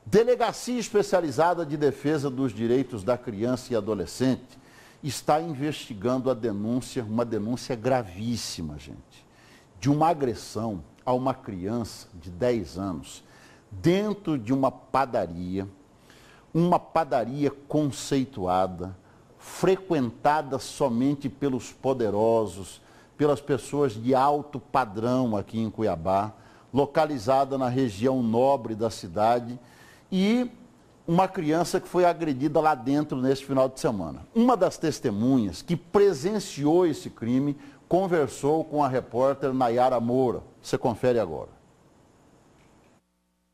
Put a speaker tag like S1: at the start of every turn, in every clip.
S1: Delegacia Especializada de Defesa dos Direitos da Criança e Adolescente está investigando uma denúncia gravíssima, gente, de uma agressão a uma criança de 10 anos dentro de uma padaria conceituada, frequentada somente pelos poderosos, pelas pessoas de alto padrão aqui em Cuiabá, localizada na região nobre da cidade, e uma criança que foi agredida lá dentro neste final de semana. Uma das testemunhas que presenciou esse crime conversou com a repórter Nayara Moura. Você confere agora.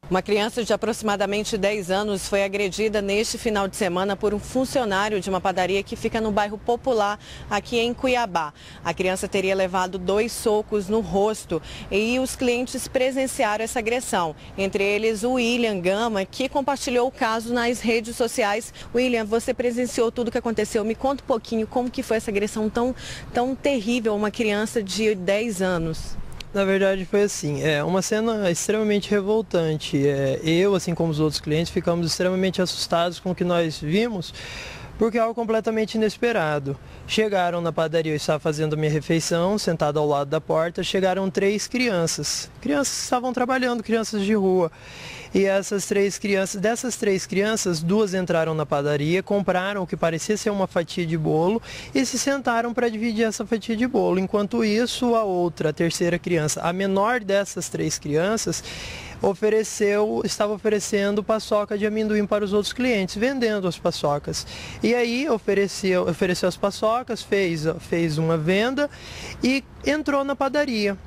S2: Uma criança de aproximadamente 10 anos foi agredida neste final de semana por um funcionário de uma padaria que fica no bairro Popular, aqui em Cuiabá. A criança teria levado 2 socos no rosto e os clientes presenciaram essa agressão. Entre eles, o William Gama, que compartilhou o caso nas redes sociais. William, você presenciou tudo o que aconteceu. Me conta um pouquinho como que foi essa agressão tão terrível a uma criança de 10 anos.
S3: Na verdade foi assim, uma cena extremamente revoltante. Eu, assim como os outros clientes, ficamos extremamente assustados com o que nós vimos, porque é algo completamente inesperado. Chegaram na padaria, eu estava fazendo a minha refeição, sentado ao lado da porta, chegaram 3 crianças. Crianças que estavam trabalhando, crianças de rua. E dessas 3 crianças, 2 entraram na padaria, compraram o que parecia ser uma fatia de bolo e se sentaram para dividir essa fatia de bolo. Enquanto isso, a terceira criança, a menor dessas 3 crianças, estava oferecendo paçoca de amendoim para os outros clientes, vendendo as paçocas. E aí ofereceu as paçocas, fez uma venda e entrou na padaria.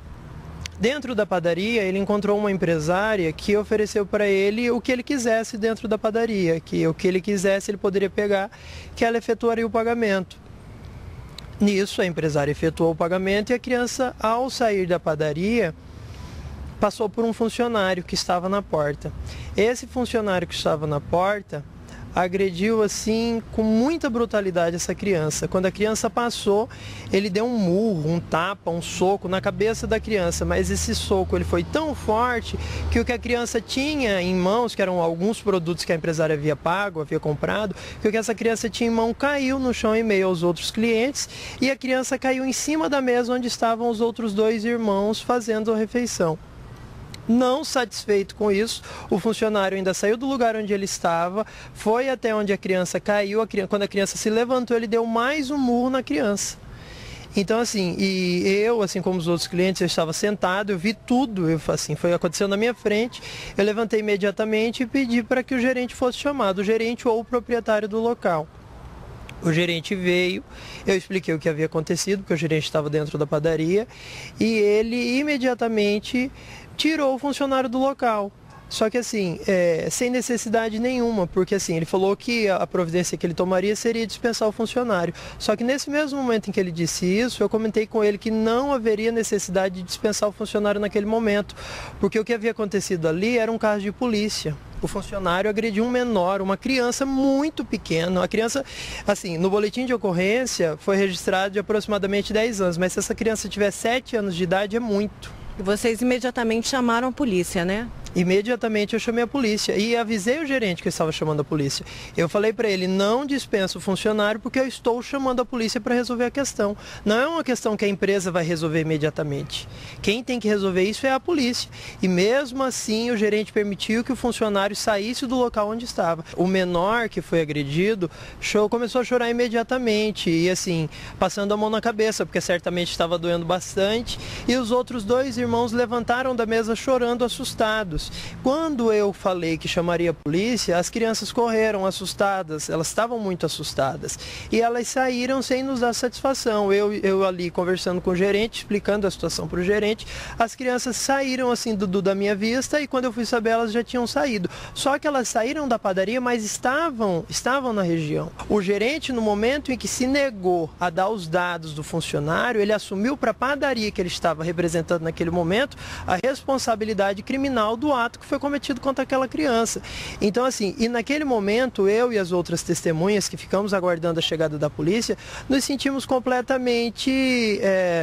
S3: Dentro da padaria, ele encontrou uma empresária que ofereceu para ele o que ele quisesse dentro da padaria, que o que ele quisesse ele poderia pegar, que ela efetuaria o pagamento. Nisso, a empresária efetuou o pagamento e a criança, ao sair da padaria, passou por um funcionário que estava na porta. Esse funcionário que estava na porta agrediu assim com muita brutalidade essa criança. Quando a criança passou, ele deu um murro, um tapa, um soco na cabeça da criança, mas esse soco ele foi tão forte que o que a criança tinha em mãos, que eram alguns produtos que a empresária havia pago, havia comprado, que o que essa criança tinha em mão caiu no chão em meio aos outros clientes e a criança caiu em cima da mesa onde estavam os outros 2 irmãos fazendo a refeição. Não satisfeito com isso, o funcionário ainda saiu do lugar onde ele estava, foi até onde a criança caiu, quando a criança se levantou, ele deu mais um murro na criança. Então, assim, e eu, assim como os outros clientes, eu estava sentado, eu vi tudo, foi acontecendo na minha frente, eu levantei imediatamente e pedi para que o gerente fosse chamado, o gerente ou o proprietário do local. O gerente veio, eu expliquei o que havia acontecido, porque o gerente estava dentro da padaria, e ele imediatamente tirou o funcionário do local. Só que assim, sem necessidade nenhuma, porque assim, ele falou que a providência que ele tomaria seria dispensar o funcionário. Só que nesse mesmo momento em que ele disse isso, eu comentei com ele que não haveria necessidade de dispensar o funcionário naquele momento, porque o que havia acontecido ali era um caso de polícia. O funcionário agrediu um menor, uma criança muito pequena. A criança, assim, no boletim de ocorrência foi registrado de aproximadamente 10 anos, mas se essa criança tiver 7 anos de idade é muito.
S2: E vocês imediatamente chamaram a polícia, né?
S3: Imediatamente eu chamei a polícia e avisei o gerente que eu estava chamando a polícia. Eu falei para ele, não dispensa o funcionário porque eu estou chamando a polícia para resolver a questão. Não é uma questão que a empresa vai resolver imediatamente. Quem tem que resolver isso é a polícia. E mesmo assim o gerente permitiu que o funcionário saísse do local onde estava. O menor que foi agredido começou a chorar imediatamente e assim, passando a mão na cabeça, porque certamente estava doendo bastante. E os outros 2 irmãos levantaram da mesa chorando, assustados. Quando eu falei que chamaria a polícia, as crianças correram assustadas, elas estavam muito assustadas e elas saíram sem nos dar satisfação. Eu ali conversando com o gerente, explicando a situação para o gerente, as crianças saíram assim da minha vista e quando eu fui saber elas já tinham saído. Só que elas saíram da padaria, mas estavam na região. O gerente, no momento em que se negou a dar os dados do funcionário, ele assumiu para a padaria que ele estava representando naquele momento a responsabilidade criminal do do ato que foi cometido contra aquela criança. Então, assim, e naquele momento, eu e as outras testemunhas que ficamos aguardando a chegada da polícia, nos sentimos completamente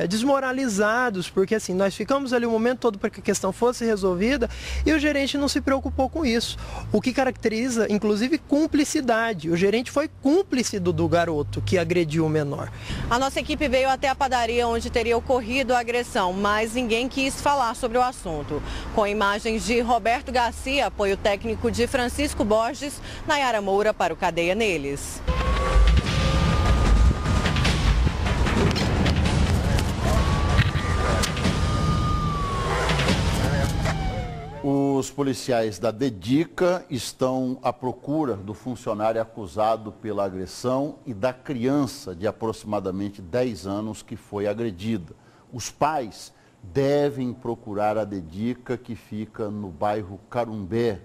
S3: desmoralizados, porque assim, nós ficamos ali o momento todo para que a questão fosse resolvida e o gerente não se preocupou com isso. O que caracteriza, inclusive, cumplicidade. O gerente foi cúmplice do garoto que agrediu o menor.
S2: A nossa equipe veio até a padaria onde teria ocorrido a agressão, mas ninguém quis falar sobre o assunto. Com imagens de Roberto Garcia, apoio técnico de Francisco Borges, Nayara Moura para o Cadeia Neles.
S1: Os policiais da DEDICA estão à procura do funcionário acusado pela agressão e da criança de aproximadamente 10 anos que foi agredida. Os pais devem procurar a DEDICA, que fica no bairro Carumbé,